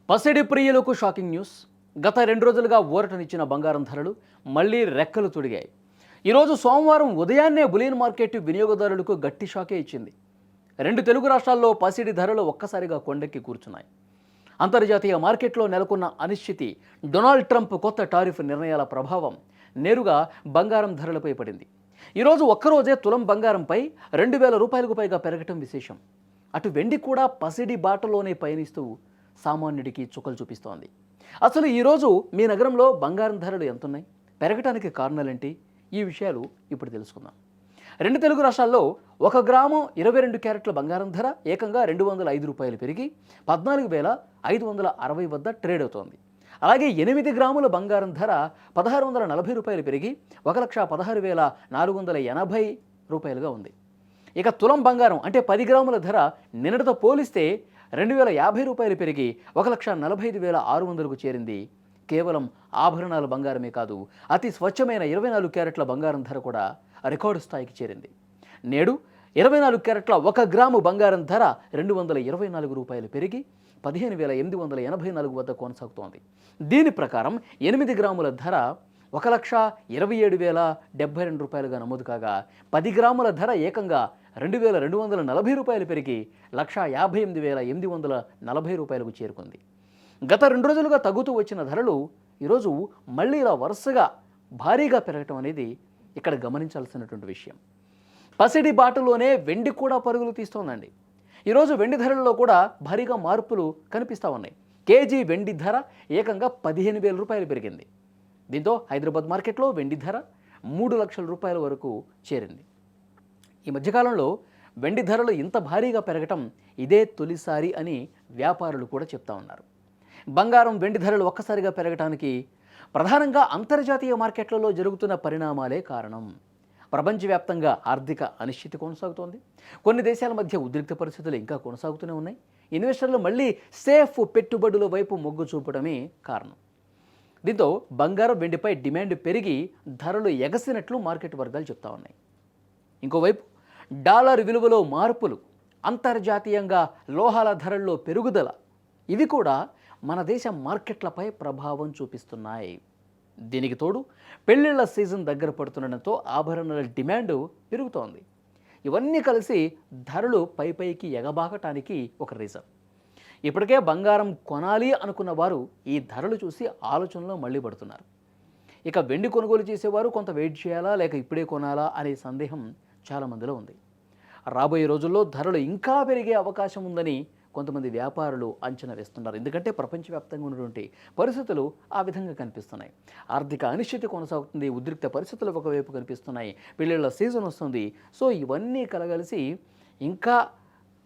పసిడి ప్రియులకు shocking news. గత 2 రోజులుగా ఊరటనిచ్చిన బంగారం ధరలు మళ్లీ రెక్కలు తొడిగాయి. ఈరోజు సోమవారం ఉదయాన్నే బులియన్ మార్కెట్ వినియోగదారులకు గట్టి షాకే ఇచ్చింది. 2 తెలుగు రాష్ట్రాల్లో పసిడి ధరలు ఒక్కసారిగా కొండెక్కి కూర్చున్నాయి. అంతర్జాతీయ మార్కెట్లో నెలకొన్న అనిశ్చితి, డొనాల్డ్ ట్రంప్ కొత్త టారిఫ్ నిర్ణయాల ప్రభావం నేరుగా బంగారం ధరలపై పడింది. ఈరోజు ఒక్కరోజే తులం బంగారంపై 2,000 రూపాయలకు పైగా పెరగటం విశేషం. అటు వెండి కూడా పసిడి బాటలోనే పయనిస్తూ సామాన్యుడికి చుక్కలు చూపిస్తోంది. అసలు ఈరోజు మీ నగరంలో బంగారం ధరలు ఎంతున్నాయి, పెరగటానికి కారణాలేంటి, ఈ విషయాలు ఇప్పుడు తెలుసుకుందాం. 2 తెలుగు రాష్ట్రాల్లో 1 గ్రాము 22 క్యారెట్ల బంగారం ధర ఏకంగా 205 రూపాయలు పెరిగి 14,560 వద్ద ట్రేడ్ అవుతోంది. అలాగే 8 గ్రాముల బంగారం ధర 1,640 రూపాయలు పెరిగి 1,16,480 రూపాయలుగా ఉంది. ఇక తులం బంగారం అంటే 10 గ్రాముల ధర నిన్నటితో పోలిస్తే 2,050 రూపాయలు పెరిగి 1,45,600కు చేరింది. కేవలం ఆభరణాల బంగారమే కాదు, అతి స్వచ్ఛమైన 24 క్యారెట్ల బంగారం ధర కూడా రికార్డు స్థాయికి చేరింది. నేడు 24 క్యారెట్ల 1 గ్రాము బంగారం ధర 224 రూపాయలు పెరిగి 15,884 వద్ద కొనసాగుతోంది. దీని ప్రకారం 8 గ్రాముల ధర 1,27,072 రూపాయలుగా నమోదు కాగా 10 గ్రాముల ధర ఏకంగా 2,240 రూపాయలు పెరిగి 1,58,840 రూపాయలకు చేరుకుంది. గత 2 రోజులుగా తగ్గుతూ వచ్చిన ధరలు ఈరోజు మళ్ళీ ఇలా వరుసగా భారీగా పెరగటం అనేది ఇక్కడ గమనించాల్సినటువంటి విషయం. పసిడి బాటలోనే వెండి కూడా పరుగులు తీస్తోందండి. ఈరోజు వెండి ధరల్లో కూడా భారీగా మార్పులు కనిపిస్తూ ఉన్నాయి. కేజీ వెండి ధర ఏకంగా 15,000 రూపాయలు పెరిగింది. దీంతో హైదరాబాద్ మార్కెట్లో వెండి ధర 3 లక్షల రూపాయల వరకు చేరింది. ఈ మధ్యకాలంలో వెండి ధరలు ఇంత భారీగా పెరగటం ఇదే తొలిసారి అని వ్యాపారులు కూడా చెప్తా ఉన్నారు. బంగారం వెండి ధరలు ఒక్కసారిగా పెరగటానికి ప్రధానంగా అంతర్జాతీయ మార్కెట్లలో జరుగుతున్న పరిణామాలే కారణం. ప్రపంచవ్యాప్తంగా ఆర్థిక అనిశ్చితి కొనసాగుతోంది. కొన్ని దేశాల మధ్య ఉద్రిక్త పరిస్థితులు ఇంకా కొనసాగుతూనే ఉన్నాయి. ఇన్వెస్టర్లు మళ్ళీ సేఫ్ పెట్టుబడుల వైపు మొగ్గు చూపడమే కారణం. దీంతో బంగారం వెండిపై డిమాండ్ పెరిగి ధరలు ఎగసినట్లు మార్కెట్ వర్గాలు చెప్తా ఉన్నాయి. ఇంకోవైపు డాలర్ విలువలో మార్పులు, అంతర్జాతీయంగా లోహాల ధరల్లో పెరుగుదల, ఇవి కూడా మన దేశ మార్కెట్లపై ప్రభావం చూపిస్తున్నాయి. దీనికి తోడు పెళ్లిళ్ల సీజన్ దగ్గర పడుతుండటంతో ఆభరణాల డిమాండ్ పెరుగుతోంది. ఇవన్నీ కలిసి ధరలు పైకి ఎగబాకటానికి ఒక రీజన్. ఇప్పటికే బంగారం కొనాలి అనుకున్న వారు ఈ ధరలు చూసి ఆలోచనలో మళ్ళీ పడుతున్నారు. ఇక వెండి కొనుగోలు చేసేవారు కొంత వెయిట్ చేయాలా లేక ఇప్పుడే కొనాలా అనే సందేహం చాలామందిలో ఉంది. రాబోయే రోజుల్లో ధరలు ఇంకా పెరిగే అవకాశం ఉందని కొంతమంది వ్యాపారులు అంచనా వేస్తున్నారు. ఎందుకంటే ప్రపంచవ్యాప్తంగా ఉన్నటువంటి పరిస్థితులు ఆ విధంగా కనిపిస్తున్నాయి. ఆర్థిక అనిశ్చితి కొనసాగుతుంది, ఉద్రిక్త పరిస్థితులు ఒకవైపు కనిపిస్తున్నాయి, పెళ్ళిళ్ళ సీజన్ వస్తుంది. సో ఇవన్నీ కలగలిసి ఇంకా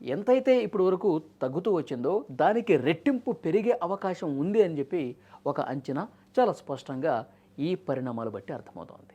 ఎంతైతే ఇప్పుడు వరకు తగ్గుతూ వచ్చిందో దానికి రెట్టింపు పెరిగే అవకాశం ఉంది అని చెప్పి ఒక అంచనా చాలా స్పష్టంగా ఈ పరిణామాలు బట్టి అర్థమవుతోంది.